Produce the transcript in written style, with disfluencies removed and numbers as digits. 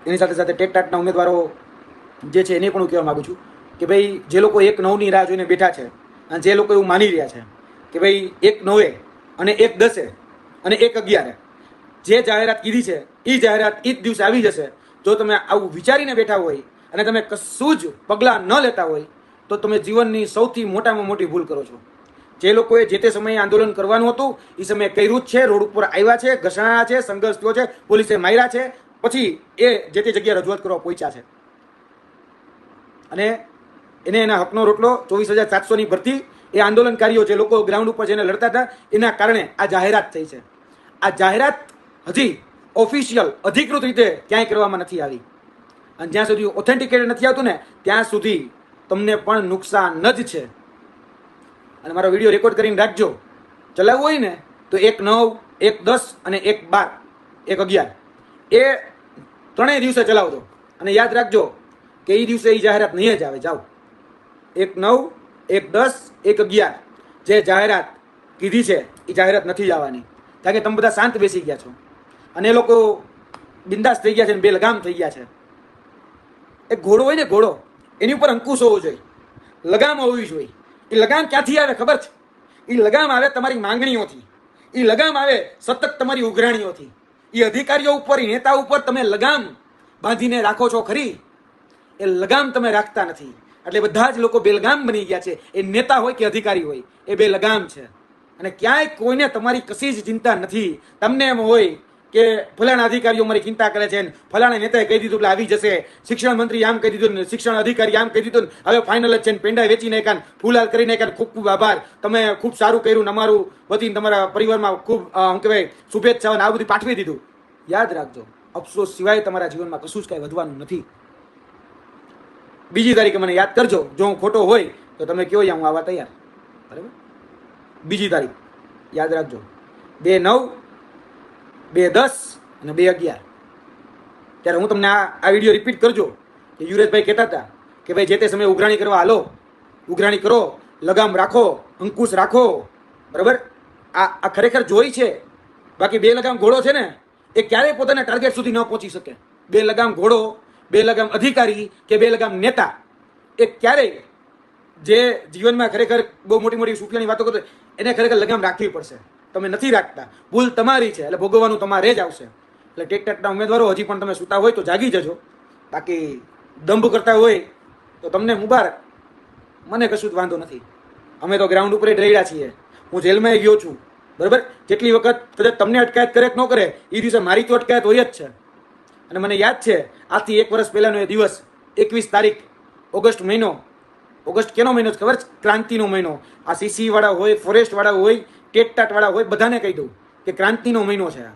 એની સાથે સાથે ટેટ ટાટના ઉમેદવારો જે છે એને પણ હું કહેવા માગું છું કે ભાઈ જે લોકો 1/9ની રાહ જોઈને બેઠા છે અને જે લોકો એવું માની રહ્યા છે કે ભાઈ 1/9 અને 1/10 અને 1/11 જે જાહેરાત કીધી છે એ જાહેરાત એ જ દિવસે આવી જશે. જો તમે આવું વિચારીને બેઠા હોય અને તમે કશું જ પગલાં ન લેતા હોય તો તમે જીવનની સૌથી મોટામાં મોટી ભૂલ કરો છો. જે લોકોએ જે તે સમયે આંદોલન કરવાનું હતું એ સમયે કર્યું જ છે, રોડ ઉપર આવ્યા છે, ઘસણા છે, સંઘર્ષ થયો છે, પોલીસે માર્યા છે, પછી એ જે તે જગ્યાએ રજૂઆત કરવા પહોંચ્યા છે અને એને એના હકનો રોટલો 24,700ની ભરતી એ આંદોલનકારીઓ જે લોકો ગ્રાઉન્ડ ઉપર જઈને લડતા હતા એના કારણે આ જાહેરાત થઈ છે. આ જાહેરાત હજી ઓફિશિયલ અધિકૃત રીતે ક્યાંય કરવામાં નથી આવી અને જ્યાં સુધી ઓથેન્ટિકેટેડ નથી આવતું ને ત્યાં સુધી તમને પણ નુકસાન જ છે. અને મારો વિડીયો રેકોર્ડ કરીને રાખજો. ચલાવવું હોય ને તો 1/9, 1/10 અને 1/12, 1/11 એ ત્રણેય દિવસે ચલાવજો અને યાદ રાખજો કે એ દિવસે એ જાહેરાત નહીં જ આવે. જાઓ 1/9, 1/10, 1/11 જે જાહેરાત કીધી છે એ જાહેરાત નથી જ આવવાની. કારણ કે તમે બધા શાંત બેસી ગયા છો અને એ લોકો બિંદાસ થઈ ગયા છે અને બે લગામ થઈ ગયા છે. એક ઘોડો હોય ને, ઘોડો, એની ઉપર અંકુશ હોવો જોઈએ, લગામ હોવી જોઈએ. એ લગામ ક્યાંથી આવે ખબર છે? એ લગામ આવે તમારી માંગણીઓથી, એ લગામ આવે સતત તમારી ઉઘરાણીઓથી. એ અધિકારીઓ ઉપર, એ નેતા ઉપર તમે લગામ બાંધીને રાખો છો ખરી, એ લગામ તમે રાખતા નથી. એટલે બધા જ લોકો બેલગામ બની ગયા છે. એ નેતા હોય કે અધિકારી હોય, એ બે લગામ છે. અને ક્યાંય કોઈને તમારી કશી જ ચિંતા નથી. તમને એમ હોય કે ફલાણા અધિકારીઓ મારી ચિંતા કરે છે, ફલાણા નેતાએ કહી દીધું એટલે આવી જશે, શિક્ષણ મંત્રી આમ કહી દીધું, શિક્ષણ અધિકારી આમ કહી દીધું, હવે ફાઇનલ જ છે, પેંડા વેચી નાખ્યા, ફૂલાલ કરી નાખ્યા. ખૂબ ખૂબ આભાર, તમે ખૂબ સારું કર્યું, અમારું વતી તમારા પરિવારમાં ખૂબ શું કહેવાય શુભેચ્છાઓ આ બધું પાઠવી દીધું. યાદ રાખજો, અફસોસ સિવાય તમારા જીવનમાં કશું જ કાંઈ વધવાનું નથી. બીજી તારીખે મને યાદ કરજો. જો હું ખોટો હોય તો તમે કહો, હું આવવા તૈયાર. બરાબર? બીજી તારીખ યાદ રાખજો, 2/9, 2/10 અને 2/11. ત્યારે હું તમને આ વિડીયો રિપીટ કરજો કે યુરેશભાઈ કહેતા હતા કે ભાઈ જે તે સમયે ઉઘરાણી કરવા હાલો, ઉઘરાણી કરો, લગામ રાખો, અંકુશ રાખો. બરાબર? આ ખરેખર જોઈ છે. બાકી બે લગામ ઘોડો છે ને, એ ક્યારેય પોતાના ટાર્ગેટ સુધી ન પહોંચી શકે. બે લગામ ઘોડો, બે લગામ અધિકારી કે બે લગામ નેતા, એ ક્યારેય જે જીવનમાં ખરેખર બહુ મોટી મોટી સુફિયાની વાતો કરતો એને ખરેખર લગામ રાખવી પડશે. તમે નથી રાખતા, ભૂલ તમારી છે, એટલે ભોગવવાનું તમારે જ આવશે. એટલે ટેટ ટાટના ઉમેદવારો હજી પણ તમે સૂતા હોય તો જાગી જજો. બાકી દંભ કરતા હોય તો તમને મુબારક, મને કશું જ વાંધો નથી. અમે તો ગ્રાઉન્ડ ઉપર જ રહ્યા છીએ. હું જેલમાં ગયો છું. બરાબર? જેટલી વખત કદાચ તમને અટકાયત કરે કે ન કરે, એ દિવસે મારી તો અટકાયત હોય જ છે. અને મને યાદ છે આજથી 1 વર્ષ પહેલાનો એ દિવસ, 21 તારીખ, ઓગસ્ટ મહિનો. ઓગસ્ટ કેનો મહિનો ખબર છે? ક્રાંતિનો મહિનો. આ સીસી વાળા હોય, ફોરેસ્ટ વાળા હોય, ટેટ ટાટ વાળા હોય, બધાને કહી દઉં કે ક્રાંતિનો મહિનો છે.